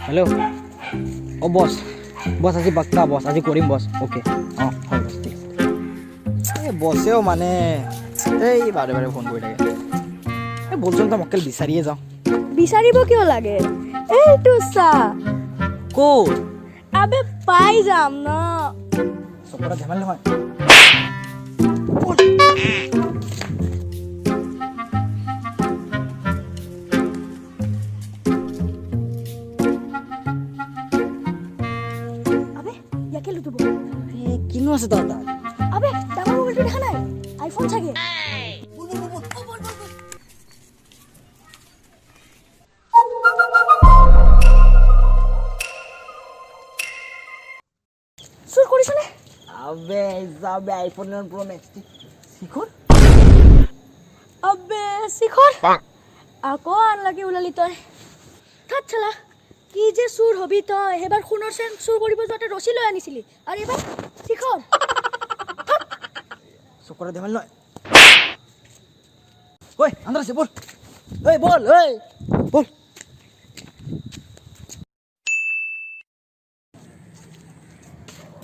Hello' অঁ বছ বছ আজি পাক্কা বছ আজি কৰিম বছ অ'কে অঁ হয় বছ ঠিক এই বছেও মানে এই বাৰে বাৰে ফোন কৰি থাকে এই বলচোন তই মক্কেল বিচাৰিয়ে যাওঁ বিচাৰিব কিয় লাগে এইটো চা ক'ত আবে পাই যাম ন চবতে ধেমালি নহয় আবে ইয়াকে লুটিব কিনো আছে তাৰ তাত আবে ডাঙৰ মোবাইলটো দেখা নাই আইফোন চাগে চুৰ কৰিছনে আবে যাবে আইফোন 11 Pro Max শিখৰ আবে শিখৰ আকৌ আনলাকি ওলালি তই থাত চালা কি যে চুৰ হবি তই এবাৰ সোণৰ চেন চুৰ কৰিব যোৱাতে ৰছী লৈ আনিছিলি আৰু এবাৰ শিখৰ চকৰা ধেমালি নহয় ঐ আন্দাৰ আছে বল ঐ বল ঐ বল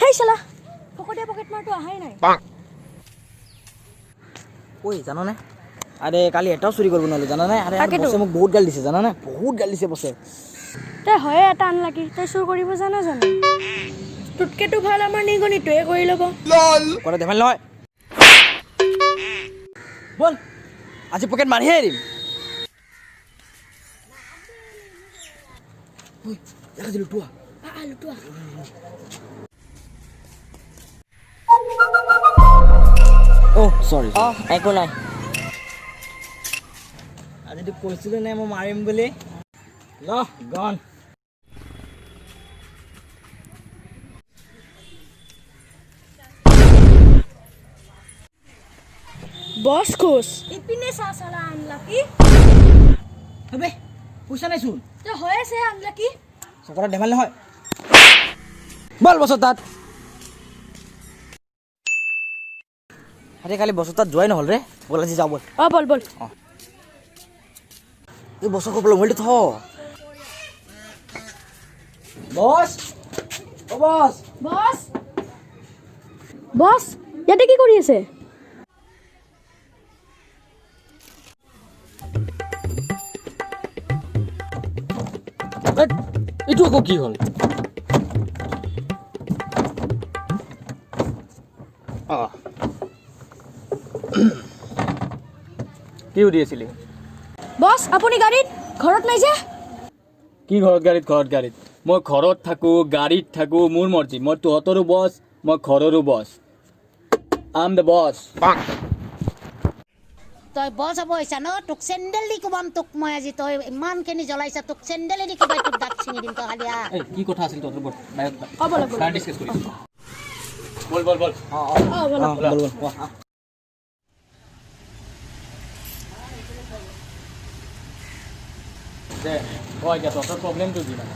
হেই চালা ফকটীয়া পকেট মাৰটো আহাই নাই ঐ জানানে আৰে কালি এটাও চুৰি কৰিব নোৱাৰিলোঁ জানানে আৰে তাকেতো। বছে মোক বহুত গালি দিছে জানানে বহুত গালি দিছে বছে তই হয়ে এটা আনলাকি তই চুৰ কৰিব জানা জানো তোতকেতো ভাল আমাৰ নিগনিটোৱে কৰি ল'ব চকৰা ধেমালি নহয় বল আজি পকেট মাৰিহে এৰিম ঐ দেখা দিলোঁ তোৱা লুটোৱা অ' চৰি একো নাই আজিতো কৈছিলোঁ নে মই মাৰিম বুলি ল গন বছ খুচ ইপিনে চা চালা আনলাকি হবে পইচা নাইচোন তই হৈ আছে আনলাকি চকৰা ধেমালি নহয় বল বছৰ তাত আৰে কালি বছৰ তাত যোৱাই নহ'ল ৰে বল আজি যাওঁ বল অ বল বল এই বছৰ ক'বলৈ মোবাইলটো থ বছ অ বছ বছ বছ ইয়াতে কি কৰি আছে এইটো আকৌ কি হ'ল কি সুধি আছিলি বছ আপুনি গাড়ীত ঘৰত নাই যে কি ঘৰত গাড়ীত মই ঘৰত থাকোঁ গাড়ীত থাকোঁ মোৰ মৰ্জি মই তহঁতৰো বছ মই ঘৰৰো বছ আম দ্য বছ তই বছ হ'ব আহিছা ন তোক চেণ্ডেল দি কোবাম তোক মই আজি তই ইমানখিনি জ্বলাইছা তোক চেণ্ডেলে দি কোবাই তোক দাঁত ছিঙি দিম তই খালি এই কি কথা আছিল তহঁতৰ বল অ বল বল ডিছকাছ কৰিছোঁ বল অ বল বল দে এতিয়া তহঁতৰ প্ৰব্লেমটো কি মানে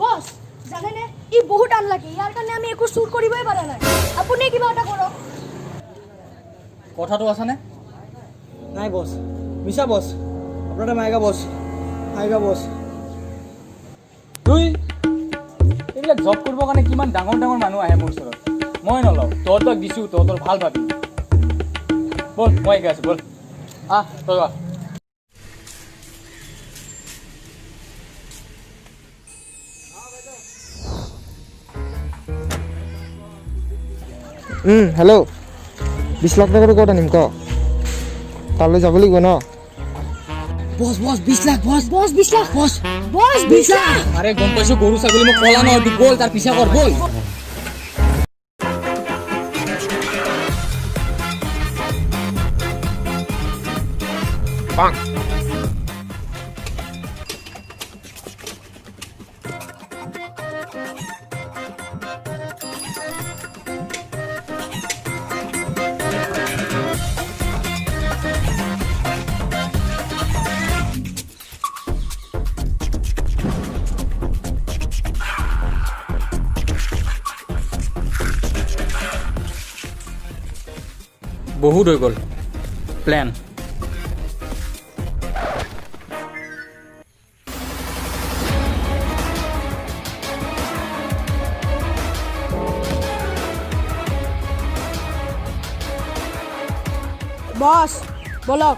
বছ জানেনে ই বহুত আনলাকি ইয়াৰ কাৰণে আমি একো চুৰ কৰিবই পৰা নাই আপুনি কিবা এটা কৰক কথাটো আছেনে নাই বছ মিছা বছ আপোনাৰ মায়েগা বছ আয়েগা বছ তুই এইবিলাক জব কৰিবৰ কাৰণে কিমান ডাঙৰ ডাঙৰ মানুহ আহে মোৰ ওচৰত মই নলওঁ তহঁতক দিছোঁ তহঁতৰ ভাল ভাবি বল মই শিকাই আছোঁ বল তই হেল্ল' 20 লাখ টকাটো ক'ত আনিম ক তালৈ যাব লাগিব ন বছ 20 লাখ বছ বছ 20 লাখ বছ বছ 20 লাখ আৰে গম পাইছোঁ গৰু ছাগলী মই কলা নহয় তোক বল তাৰ পিছা কৰ বল বহুত হৈ গ'ল প্লেন বছ বলক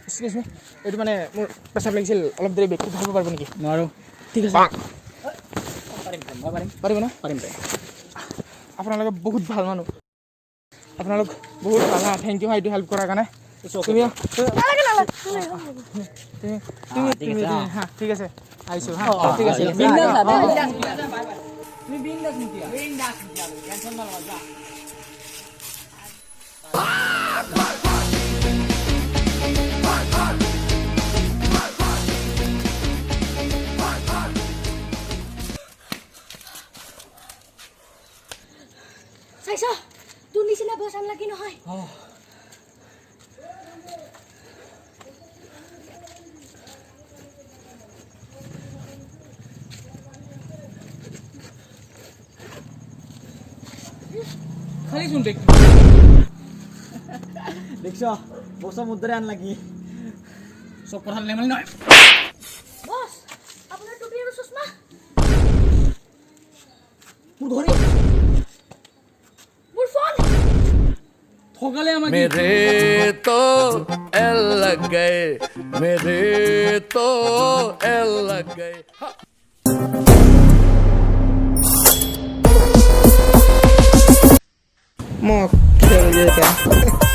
এক্সকিউজ মি এইটো মানে মোৰ পেচাব লাগিছিল অলপ দেৰি বেগটো ধৰিব পাৰিব নেকি নোৱাৰো ঠিক আছে পাৰিম মই পাৰিম পাৰিব ন পাৰিম আপোনালোকে বহুত ভাল মানুহ আপোনালোক বহুত ভাল হা থেংক ইউ এইটো হেল্প কৰাৰ কাৰণে তুমি নালাগে নালাগে তুমি হা ঠিক আছে আহিছোঁ হা ঠিক আছে বিন্দাছ চাইছ তোৰ নিচিনা বছ আনলাকি নহয় খালি চোন দেখ দেখছ বছৰ মুদ্ৰাই আনলাকি চব কথা নেমালি নহয় বছ আপোনাৰ টুপি আৰু চশমা মোৰ ঘড়ী মোৰ ফোন ঠগালে আমাক मेरे तो एल लग गए मेरे तो एल लग गए মোক খেল দিয়ে